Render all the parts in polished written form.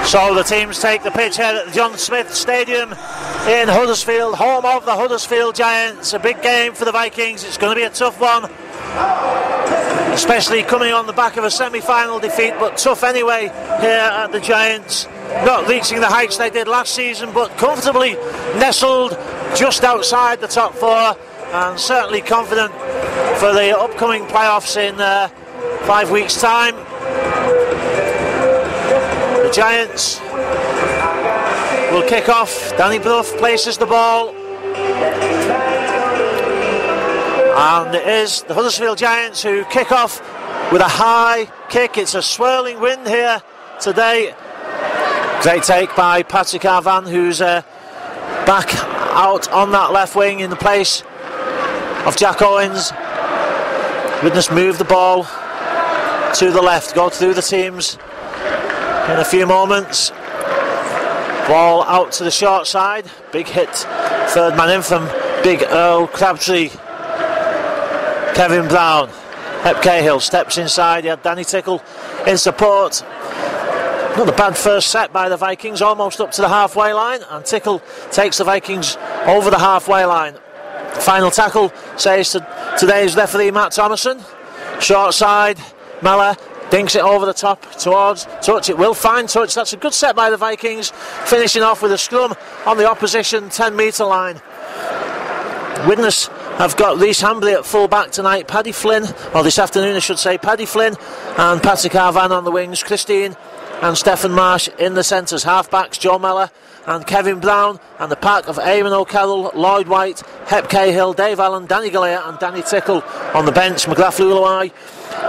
So the teams take the pitch here at the John Smith Stadium in Huddersfield, home of the Huddersfield Giants. A big game for the Vikings. It's going to be a tough one, especially coming on the back of a semi-final defeat, but tough anyway here at the Giants. Not reaching the heights they did last season, but comfortably nestled just outside the top four, and certainly confident for the upcoming playoffs in 5 weeks' time. The Giants will kick off. Danny Brough places the ball, and it is the Huddersfield Giants who kick off with a high kick. It's a swirling wind here today. Great take by Patrick Arvan, who's back out on that left wing in the place of Jack Owens. Widnes move the ball to the left, go through the teams in a few moments. Ball out to the short side. Big hit, third man in from Big Earl Crabtree. Kevin Brown. Hep Cahill steps inside. He had Danny Tickle in support. Not a bad first set by the Vikings, almost up to the halfway line, and Tickle takes the Vikings over the halfway line. Final tackle, says today's referee Matt Thomason. Short side, Mellor dinks it over the top towards touch. It will find touch. That's a good set by the Vikings, finishing off with a scrum on the opposition 10-metre line. Widnes have got Reece Hambley at full back tonight, Paddy Flynn, or this afternoon I should say, Paddy Flynn and Patrick Arvan on the wings, Christine and Stephen Marsh in the centres. Half-backs Joe Mellor and Kevin Brown, and the pack of Eamon O'Carroll, Lloyd White, Hep Cahill, Dave Allen, Danny Galea and Danny Tickle on the bench. McGrath Luluai,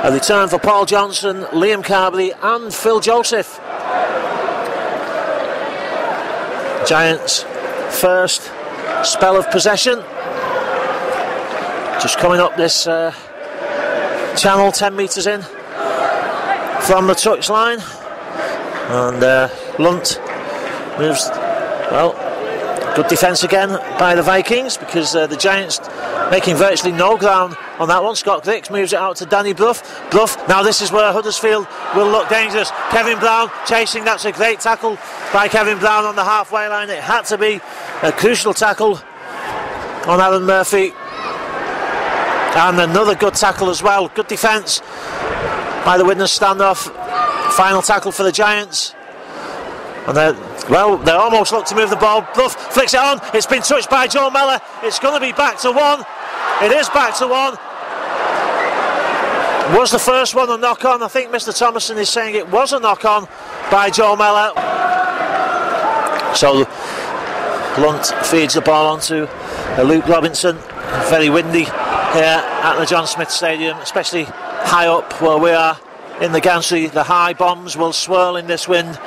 a return for Paul Johnson, Liam Carberry and Phil Joseph. Giants first spell of possession, just coming up this channel 10 metres in from the touch line, and Lunt moves. Well, good defence again by the Vikings, because the Giants making virtually no ground on that one. Scott Griggs moves it out to Danny Brough. Now this is where Huddersfield will look dangerous. Kevin Brown chasing. That's a great tackle by Kevin Brown on the halfway line. It had to be a crucial tackle on Aaron Murphy, and another good tackle as well. Good defence by the Widnes standoff. Final tackle for the Giants, and they almost look to move the ball. Brough flicks it on. It's been touched by Joe Mellor. It's going to be back to one. It is back to one. Was the first one a knock-on? I think Mr. Thomason is saying it was a knock-on by Joe Mellor. So Blunt feeds the ball onto Luke Robinson. Very windy here at the John Smith Stadium, especially high up where we are in the gantry. The high bombs will swirl in this wind.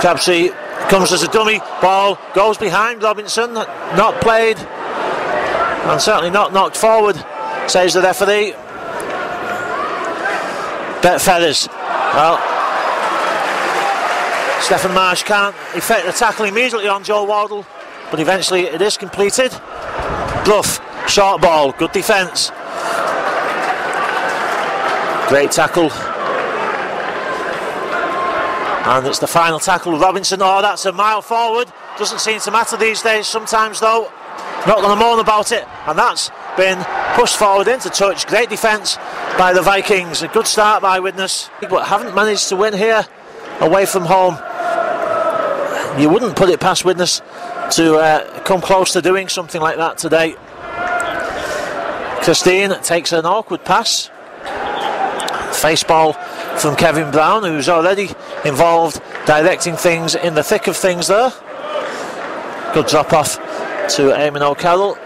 Crabtree comes as a dummy. Ball goes behind Robinson. Not played, and certainly not knocked forward, says the referee. Bet Feathers. Well, Stephen Marsh can't effect the tackle immediately on Joe Wardle, but eventually it is completed. Brough, short ball, good defence. Great tackle. And it's the final tackle. Robinson, oh, that's a mile forward. Doesn't seem to matter these days sometimes though. Not going to moan about it. And that's been pushed forward into touch. Great defence by the Vikings. A good start by Widnes, but haven't managed to win here away from home. You wouldn't put it past Widnes to come close to doing something like that today. Christine takes an awkward pass. Face ball from Kevin Brown, who's already involved directing things in the thick of things there. Good drop off to Eamon O'Carroll.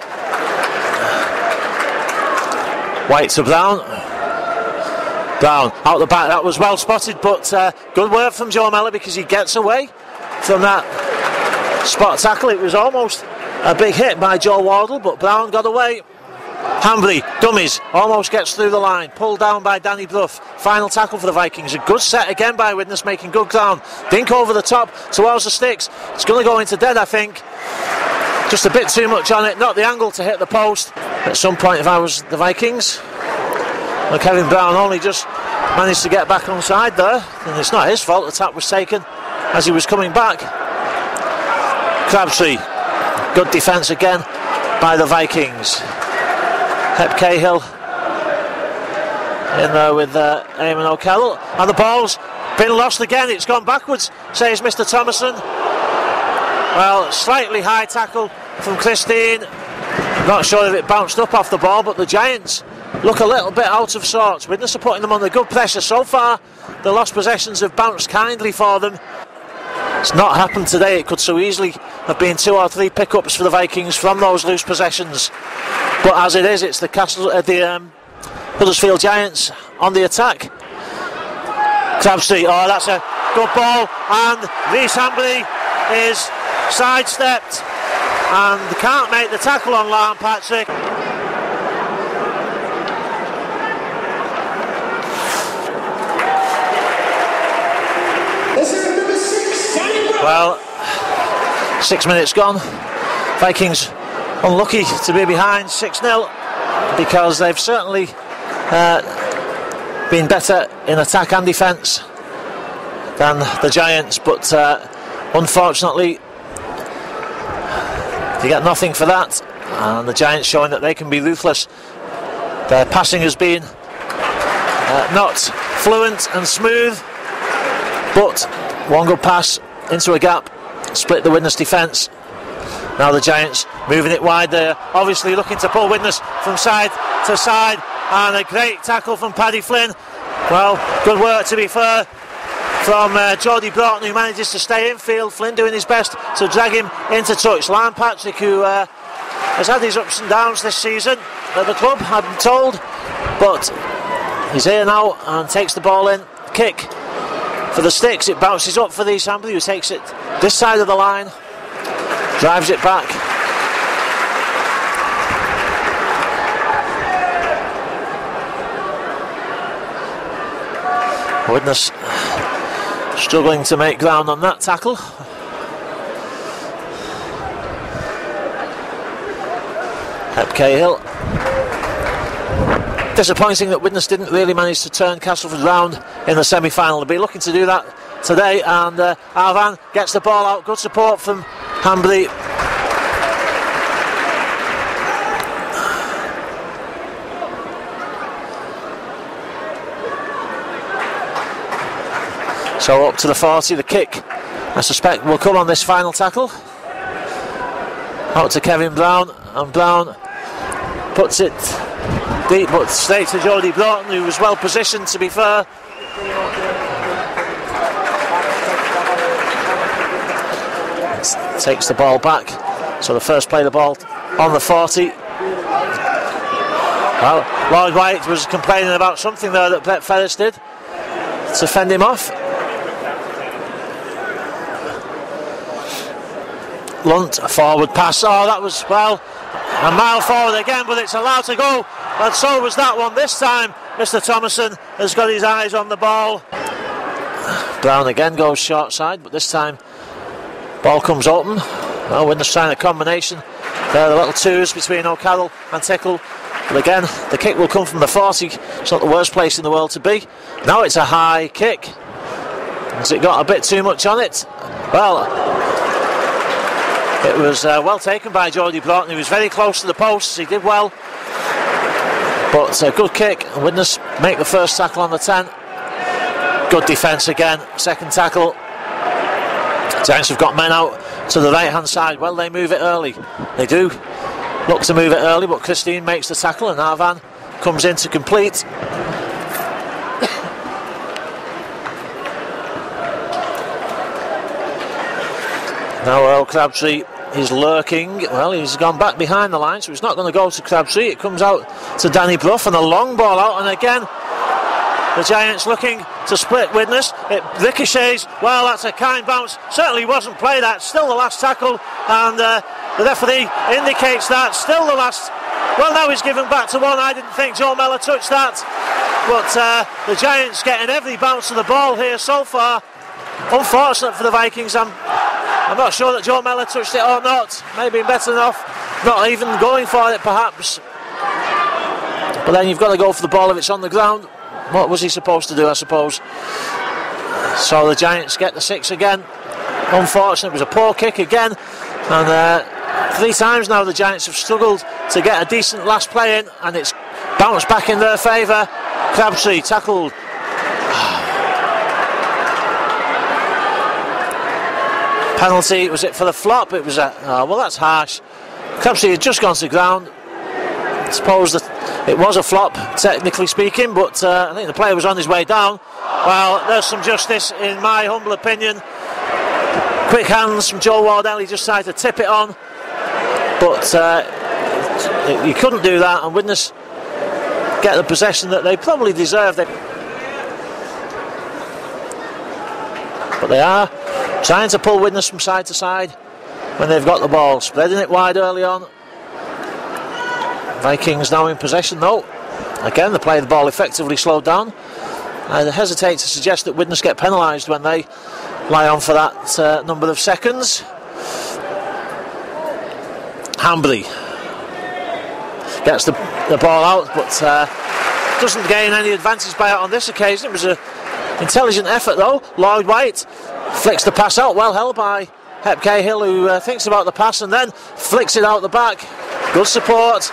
White to Brown. Brown out the back. That was well spotted, but good work from Joe Mellor, because he gets away from that spot tackle. It was almost a big hit by Joe Wardle, but Brown got away. Hambley, dummies, almost gets through the line, pulled down by Danny Brough. Final tackle for the Vikings. A good set again by Widnes, making good ground. Dink over the top towards the sticks. It's going to go into dead, I think. Just a bit too much on it, not the angle to hit the post. At some point, if I was the Vikings, And Kevin Brown only just managed to get back onside there, and it's not his fault. The tap was taken as he was coming back. Crabtree, good defence again by the Vikings. Hep Cahill in there with Eamon O'Carroll, and the ball's been lost again. It's gone backwards, says Mr. Thomason. Well, slightly high tackle from Christine. Not sure if it bounced up off the ball, but the Giants look a little bit out of sorts. Widnes are putting them under good pressure so far. The lost possessions have bounced kindly for them. It's not happened today. It could so easily have been 2 or 3 pickups for the Vikings from those loose possessions. But as it is, it's the Huddersfield Giants on the attack. Crabtree, oh, that's a good ball, and Reece Hambley is sidestepped and can't make the tackle on Larn Patrick. Well, 6 minutes gone. Vikings unlucky to be behind 6-0 because they've certainly been better in attack and defence than the Giants, but unfortunately they get nothing for that, and the Giants showing that they can be ruthless. Their passing has been not fluent and smooth, but one good pass into a gap split the Widnes defence. Now the Giants moving it wide there, obviously looking to pull Widnes from side to side, and a great tackle from Paddy Flynn. Well, good work to be fair from Geordie Broughton, who manages to stay in field. Flynn doing his best to drag him into touch. Larn Patrick, who has had his ups and downs this season at the club, I'm told, but he's here now and takes the ball in. Kick for the Sticks, it bounces up for Reece Hambley, who takes it this side of the line, drives it back. Widnes struggling to make ground on that tackle. Hep Cahill. Disappointing that Widnes didn't really manage to turn Castleford round in the semi-final. They'll be looking to do that today, and Arvan gets the ball out. Good support from Hambley. So up to the 40, the kick, I suspect, will come on this final tackle. Out to Kevin Brown, and Brown puts it deep but straight to Geordie Broughton, who was well positioned, to be fair. Takes the ball back, so the first play the ball on the 40. Well, Lloyd White was complaining about something there that Brett Ferris did to fend him off. Lunt, a forward pass. Oh, that was, well, a mile forward again, but it's allowed to go, and so was that one. This time Mr. Thomason has got his eyes on the ball. Brown again goes short side, but this time ball comes open. Well, Widnes trying a combination there, the little twos between O'Carroll and Tickle, but again the kick will come from the 40. It's not the worst place in the world to be. Now it's a high kick. Has it got a bit too much on it? Well, it was well taken by Geordie Broughton. He was very close to the posts. He did well, but a good kick. Widnes make the first tackle on the 10. Good defence again. Second tackle. Giants have got men out to the right hand side. Well, they move it early. They do look to move it early, but Christine makes the tackle and Arvan comes in to complete. Now Earl Crabtree is lurking. Well, he's gone back behind the line, so he's not going to go to Crabtree. It comes out to Danny Brough, and a long ball out, and again the Giants looking to split Widnes. It ricochets. Well, that's a kind bounce. Certainly wasn't played at. Still the last tackle, and the referee indicates that. Still the last. Well, now he's given back to one. I didn't think Joe Mellor touched that, but the Giants getting every bounce of the ball here so far. Unfortunate for the Vikings. I'm not sure that Joe Mellor touched it or not. Maybe better off not even going for it, perhaps. But then you've got to go for the ball if it's on the ground. What was he supposed to do, I suppose? So the Giants get the 6 again. Unfortunate, it was a poor kick again. And 3 times now the Giants have struggled to get a decent last play in, and it's bounced back in their favour. Crabtree tackled. Penalty, was it for the flop? It was well, that's harsh. Crabtree had just gone to the ground. I suppose that it was a flop, technically speaking, but I think the player was on his way down. Well, there's some justice, in my humble opinion. Quick hands from Joe Wardell, he just tried to tip it on, but you couldn't do that, and Widnes get the possession that they probably deserved. But they are trying to pull Widnes from side to side when they've got the ball, spreading it wide early on. Vikings now in possession though. Again, they play the ball effectively slowed down. I hesitate to suggest that Widnes get penalised when they lie on for that number of seconds. Hambley gets the ball out, but doesn't gain any advantage by it on this occasion. It was an intelligent effort though. Lloyd White flicks the pass out, well held by Hep Cahill, who thinks about the pass and then flicks it out the back. Good support.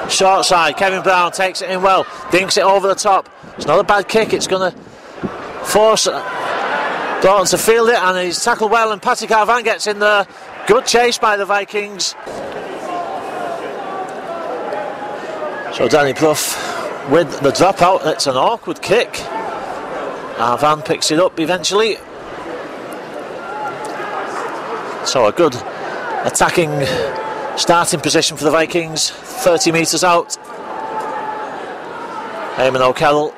Short side, Kevin Brown takes it in well, dinks it over the top. It's not a bad kick, it's going to force Thornton to field it, and he's tackled well, and Patrick Arvan gets in there. Good chase by the Vikings. So Danny Clough with the dropout. It's an awkward kick. Arvan picks it up eventually. So a good attacking starting position for the Vikings. 30 metres out. Eamon O'Carroll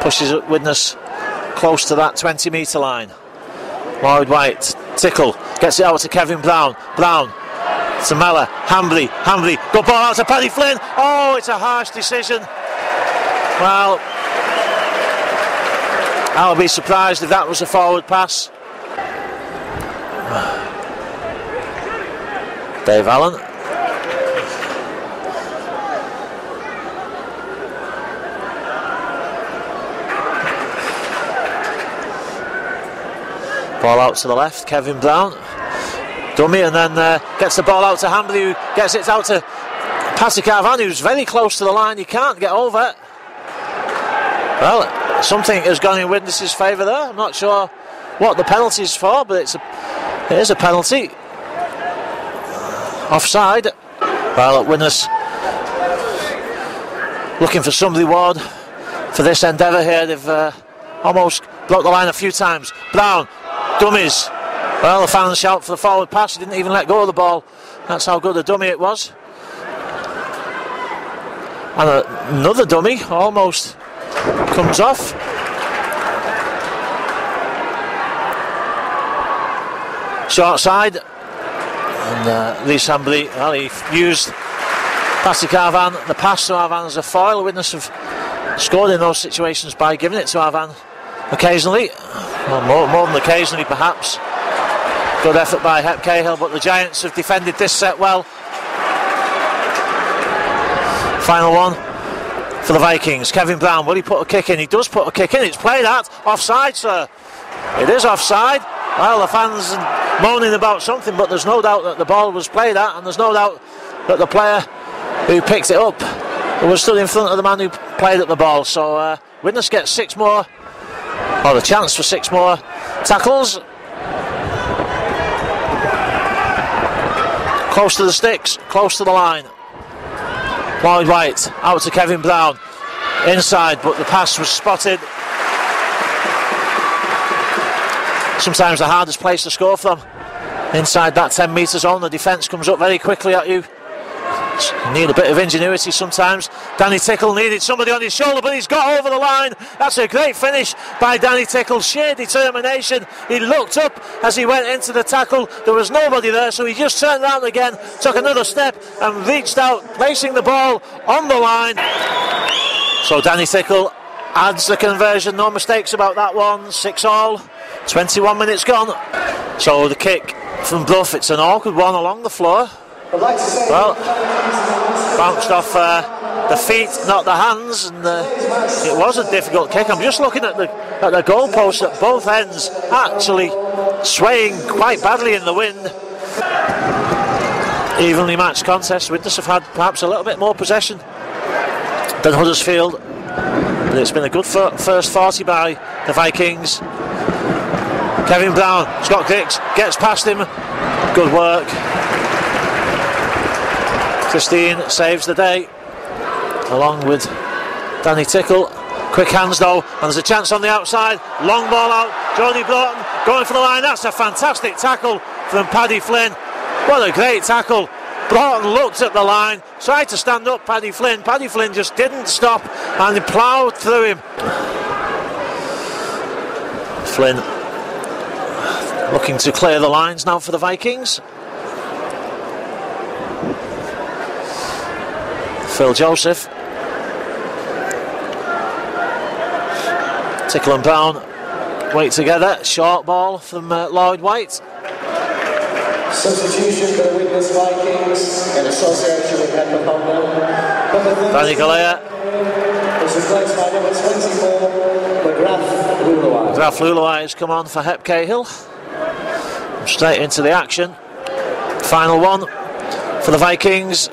pushes Widnes close to that 20 metre line. Lloyd White, Tickle, gets it out to Kevin Brown. Brown to Mellor, Hambley, good ball out to Paddy Flynn. Oh, it's a harsh decision. Well, I would be surprised if that was a forward pass. Dave Allen. Ball out to the left, Kevin Brown. Dummy, and then gets the ball out to Hambley, who gets it out to Patrick Arvan, who's very close to the line. He can't get over. Well, something has gone in Widnes' favour there. I'm not sure what the penalty is for, but it is a penalty. Offside. Well, Widnes looking for some reward for this endeavour here. They've almost blocked the line a few times. Brown, dummies. Well, the fans shout for the forward pass. He didn't even let go of the ball. That's how good a dummy it was. And another dummy almost comes off. Short side. And Lee Hambley, well, he used Patrick Arvan, the pass to Arvan as a foil. Widnes have scored in those situations by giving it to Arvan occasionally. Well, more than occasionally perhaps. Good effort by Hep Cahill, but the Giants have defended this set well. Final one for the Vikings. Kevin Brown, will he put a kick in? He does put a kick in. It's played at. Offside, sir. It is offside. Well, the fans are moaning about something, but there's no doubt that the ball was played at, and there's no doubt that the player who picked it up was stood in front of the man who played at the ball. So Widnes gets 6 more, or the chance for 6 more tackles. Close to the sticks, close to the line. Lloyd White out to Kevin Brown, inside, but the pass was spotted. Sometimes the hardest place to score from, inside that 10 metre zone. The defence comes up very quickly at you. You need a bit of ingenuity sometimes. Danny Tickle needed somebody on his shoulder, but he's got over the line. That's a great finish by Danny Tickle. Sheer determination. He looked up as he went into the tackle. There was nobody there, so he just turned around again, took another step and reached out, placing the ball on the line. So Danny Tickle adds the conversion. No mistakes about that one. 6-all. 21 minutes gone. So the kick from Brough, it's an awkward one along the floor. Well, bounced off the feet, not the hands, and it was a difficult kick. I'm just looking at the goalpost at both ends, actually swaying quite badly in the wind. Evenly matched contest. Widnes have had perhaps a little bit more possession than Huddersfield, but it's been a good first 40 by the Vikings. Kevin Brown, Scott Griggs gets past him. Good work. Christine saves the day, along with Danny Tickle. Quick hands though, and there's a chance on the outside. Long ball out. Jodie Broughton going for the line. That's a fantastic tackle from Paddy Flynn. What a great tackle. Broughton looked at the line, tried to stand up Paddy Flynn. Paddy Flynn just didn't stop and he ploughed through him. Flynn looking to clear the lines now for the Vikings. Phil Joseph. Tickle and Brown wait together. Short ball from Lloyd White. Substitution for the Widnes Vikings in association with Edward Honda. Danny Galea. This is replaced by number 24, McGrath Lulawai. McGrath Lulawai has come on for Hep Cahill. Straight into the action. Final one for the Vikings.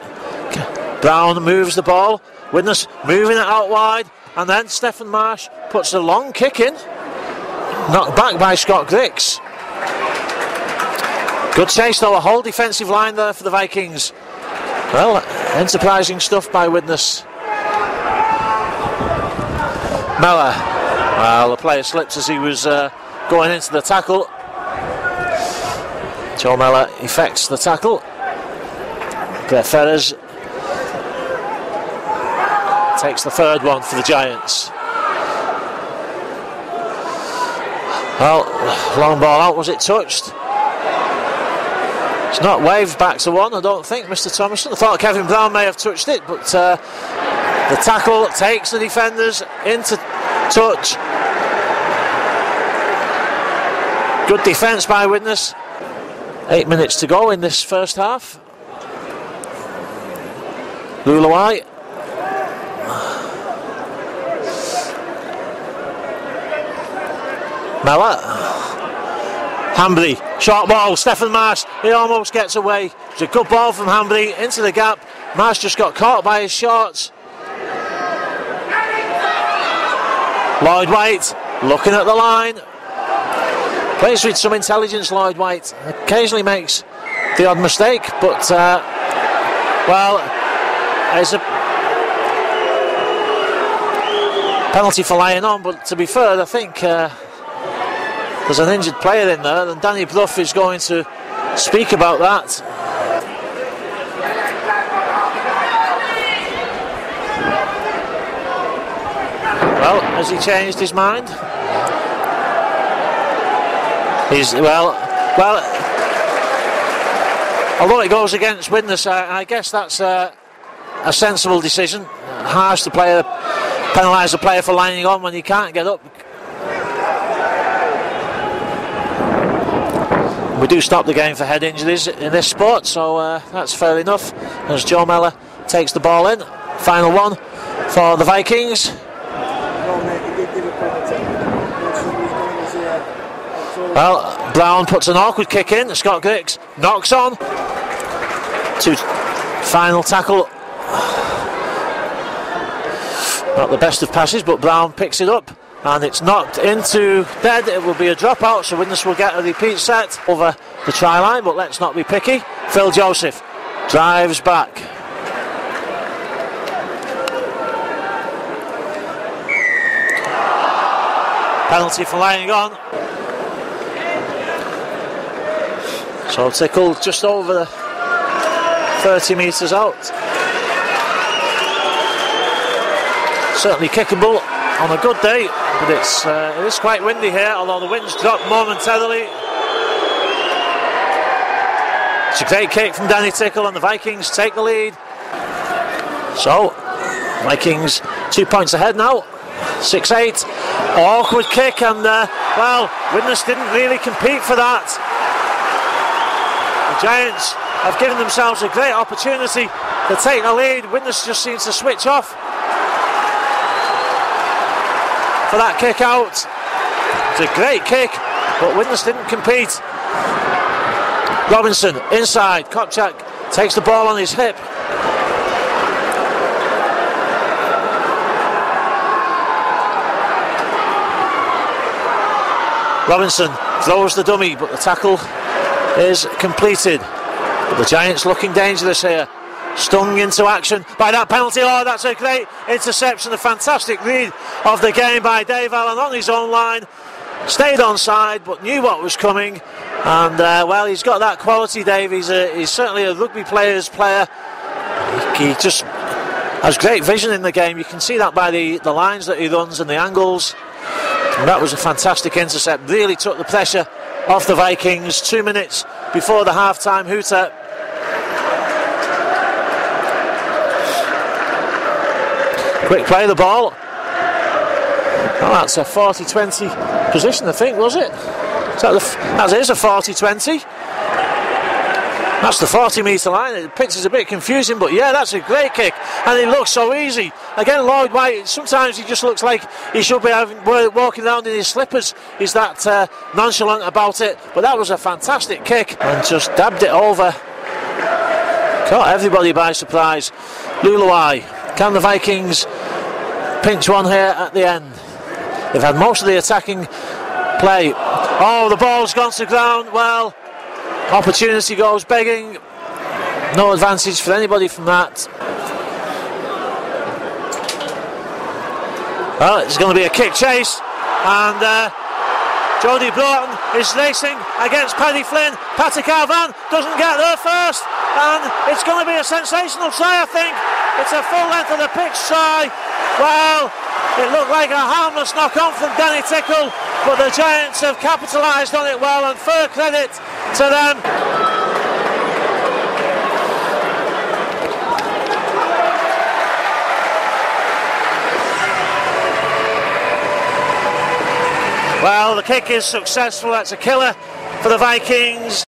Brown moves the ball. Widnes moving it out wide. And then Stephen Marsh puts a long kick in. Knocked back by Scott Griggs. Good chase though, a whole defensive line there for the Vikings. Well, enterprising stuff by Widnes. Mellor. Well, the player slipped as he was going into the tackle. Joe Mellor effects the tackle. Greg Ferrers takes the third one for the Giants. Well, long ball out, was it touched? It's not waved back to one, I don't think, Mr. Thomason. I thought Kevin Brown may have touched it, but the tackle takes the defenders into touch. Good defence by Widnes. 8 minutes to go in this first half. Lulawai. Mellor. Hambley, short ball, Stephen Marsh, he almost gets away. It's a good ball from Hambley into the gap. Marsh just got caught by his shorts. Lloyd White looking at the line. Plays with some intelligence, Lloyd White. Occasionally makes the odd mistake, but well, there's a penalty for lying on, but to be fair, I think there's an injured player in there, and Danny Bruff is going to speak about that. Well, has he changed his mind? Although it goes against Widnes, I guess that's a sensible decision. Harsh to penalise the player for lining on when he can't get up. We do stop the game for head injuries in this sport, so that's fair enough. As Joe Mellor takes the ball in. Final one for the Vikings. Well, Brown puts an awkward kick in. Scott Griggs knocks on. Final tackle. Not the best of passes, but Brown picks it up. And it's knocked into dead. It will be a dropout, so Widnes will get a repeat set over the try line, but let's not be picky. Phil Joseph drives back. Penalty for lying on. So Tickle just over 30 metres out. Certainly kickable on a good day, but it is quite windy here, although the wind's dropped momentarily. It's a great kick from Danny Tickle, and the Vikings take the lead. So, Vikings 2 points ahead now, 6-8. Awkward kick, and well, Widnes didn't really compete for that. The Giants have given themselves a great opportunity to take the lead. Widnes just seems to switch off for that kick out. It's a great kick, but Widnes didn't compete. Robinson inside, Kopchak takes the ball on his hip. Robinson throws the dummy, but the tackle is completed. But the Giants looking dangerous here. Stung into action by that penalty. Oh, that's a great interception. A fantastic read of the game by Dave Allen on his own line. Stayed onside, but knew what was coming. And, well, he's got that quality, Dave. He's certainly a rugby player's player. He just has great vision in the game. You can see that by the lines that he runs and the angles. And that was a fantastic intercept. Really took the pressure off the Vikings. 2 minutes before the half-time hooter. Quick play of the ball. Oh, that's a 40-20 position, I think, was it? That is a 40-20. That's the 40-metre line. The pitch is a bit confusing, but yeah, that's a great kick. And it looks so easy. Again, Lloyd White, sometimes he just looks like he should be walking around in his slippers. He's that nonchalant about it. But that was a fantastic kick and just dabbed it over. Caught everybody by surprise. Luluai. Can the Vikings pinch one here at the end? They've had most of the attacking play. Oh, the ball's gone to ground. Well, opportunity goes begging. No advantage for anybody from that. Well, it's going to be a kick chase. And Jody Broughton is racing against Paddy Flynn. Patrick Arvan doesn't get there first. And it's going to be a sensational try, I think. It's a full length of the pitch try. Well, it looked like a harmless knock-on from Danny Tickle, but the Giants have capitalised on it well, and fair credit to them. Well, the kick is successful. That's a killer for the Vikings.